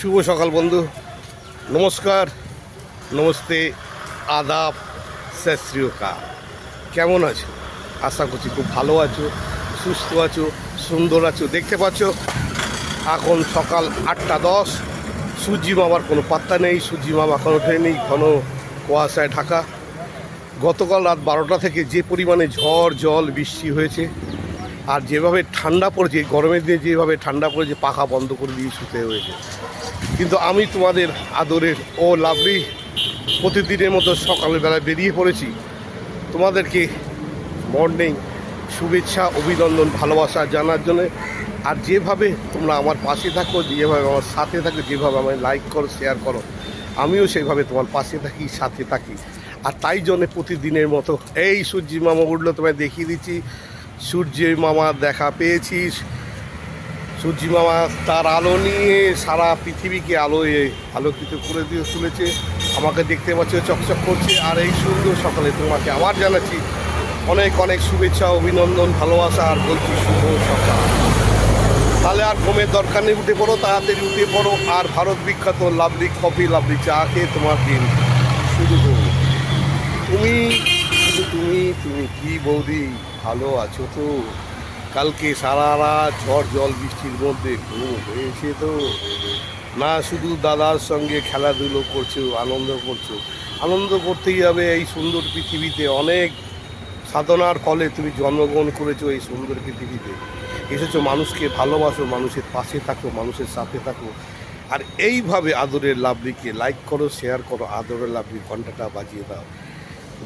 শুভ সকাল বন্ধু, নমস্কার, নমস্তে, আদাব, সত শ্রী আকাল। কেমন আছো? আশা করছি খুব ভালো আছো, সুস্থ আছো, সুন্দর আছো। দেখতে পাচ্ছ এখন সকাল 8:10। সূর্যি মামার কোনো পাত্তা নেই, সূর্যি মামা এখনও ওঠেনি, ঘন কুয়াশায় ঢাকা। গতকাল রাত 12টা থেকে যে পরিমাণে ঝড় জল বৃষ্টি হয়েছে, আর যেভাবে ঠান্ডা পড়েছে, গরমের দিনে যেভাবে ঠান্ডা পড়েছে, পাখা বন্ধ করে দিয়ে শুতে হয়েছে। কিন্তু আমি তোমাদের আদরের ও লাভলি প্রতিদিনের মতো সকালবেলায় বেরিয়ে পড়েছি তোমাদেরকে মর্নিং শুভেচ্ছা, অভিনন্দন, ভালোবাসা জানার জন্য। আর যেভাবে তোমরা আমার পাশে থাকো, যেভাবে আমার সাথে থাকো, যেভাবে আমায় লাইক করো, শেয়ার করো, আমিও সেইভাবে তোমার পাশে থাকি, সাথে থাকি। আর তাই জন্যে প্রতিদিনের মতো এই সূর্যি মামা উঠলো, তোমায় দেখিয়ে দিচ্ছি। সূর্য মামা দেখা পেয়েছিস। সূর্যি মামা তার আলো নিয়ে সারা পৃথিবীকে আলোকিত করে দিয়ে তুলেছে। আমাকে দেখতে পাচ্ছ চকচক করছে। আর এই সুন্দর সকালে তোমাকে আবার জানাচ্ছি অনেক অনেক শুভেচ্ছা, অভিনন্দন, ভালোবাসা। আর বলছি শুভ সকাল। তাহলে আর ঘুমের দরকার নেই, উঠে পড়ো, তাড়াতাড়ি উঠে পড়ো। আর ভারত বিখ্যাত লাভলি কফি, লাভলি চা খেয়ে তোমার দিন শুরু করো। তুমি কি বৌদি, ভালো আছো তো? কালকে সারা রাত ঝড় জল বৃষ্টির মধ্যে ঘুম হয়েছে তো? না শুধু দাদার সঙ্গে খেলাধুলো করছো, আনন্দ করছো? আনন্দ করতেই হবে। এই সুন্দর পৃথিবীতে অনেক সাধনার ফলে তুমি জন্মগ্রহণ করেছো। এই সুন্দর পৃথিবীতে এসেছো, মানুষকে ভালোবাসো, মানুষের পাশে থাকো, মানুষের সাথে থাকো। আর এইভাবে আদরের লাভলিকে লাইক করো, শেয়ার করো, আদরের লাভলি ঘন্টাটা বাজিয়ে দাও।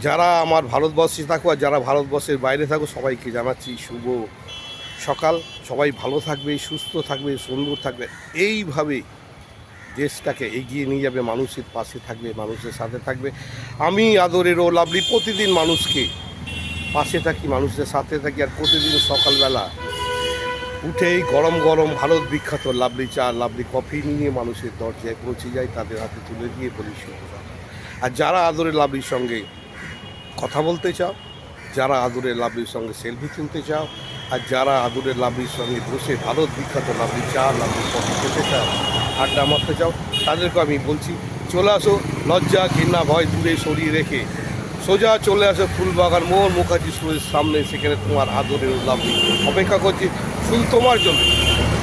যারা আমার ভারতবর্ষে থাকো আর যারা ভারতবর্ষের বাইরে থাকো, সবাইকে জানাচ্ছি শুভ সকাল। সবাই ভালো থাকবে, সুস্থ থাকবে, সুন্দর থাকবে। এইভাবে দেশটাকে এগিয়ে নিয়ে যাবে, মানুষের পাশে থাকবে, মানুষের সাথে থাকবে। আমি আদরের ও লাভলি প্রতিদিন মানুষকে পাশে থাকি, মানুষের সাথে থাকি। আর প্রতিদিন সকালবেলা উঠেই গরম গরম ভারত বিখ্যাত লাভলি চা, লাভলি কফি নিয়ে মানুষের দরজায় পৌঁছে যায়, তাদের হাতে তুলে দিয়ে বলি শুভ সকাল। আর যারা আদরের লাভলির সঙ্গে কথা বলতে চাও, যারা আদরের লাভলির সঙ্গে সেলফি তুলতে চাও, আর যারা আদরের লাভলির সঙ্গে বসে ভারত বিখ্যাত লাভলি চা, লাভলি কফি খেতে চাও, আড্ডা মারতে চাও, তাদেরকে আমি বলছি চলে আসো। লজ্জা ঘৃণা ভয় দূরে সরিয়ে রেখে সোজা চলে আসো ফুলবাগান মোহন মুখার্জি স্কুলের সামনে। সেখানে তোমার আদরের লাভলি অপেক্ষা করছি শুধু তোমার জন্য।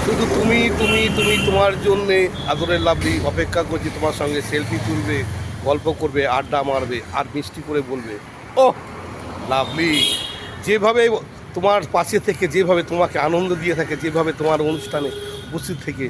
শুধু তুমি তোমার জন্যে আদরের লাভলি অপেক্ষা করছি। তোমার সঙ্গে সেলফি তুলবে, গল্প করবে, আড্ডা মারবে, আর মিষ্টি করে বলবে ও লাভলি। যেভাবে তোমার পাশে থেকে, যেভাবে তোমাকে আনন্দ দিয়ে থাকে, যেভাবে তোমার অনুষ্ঠানে উপস্থিত থেকে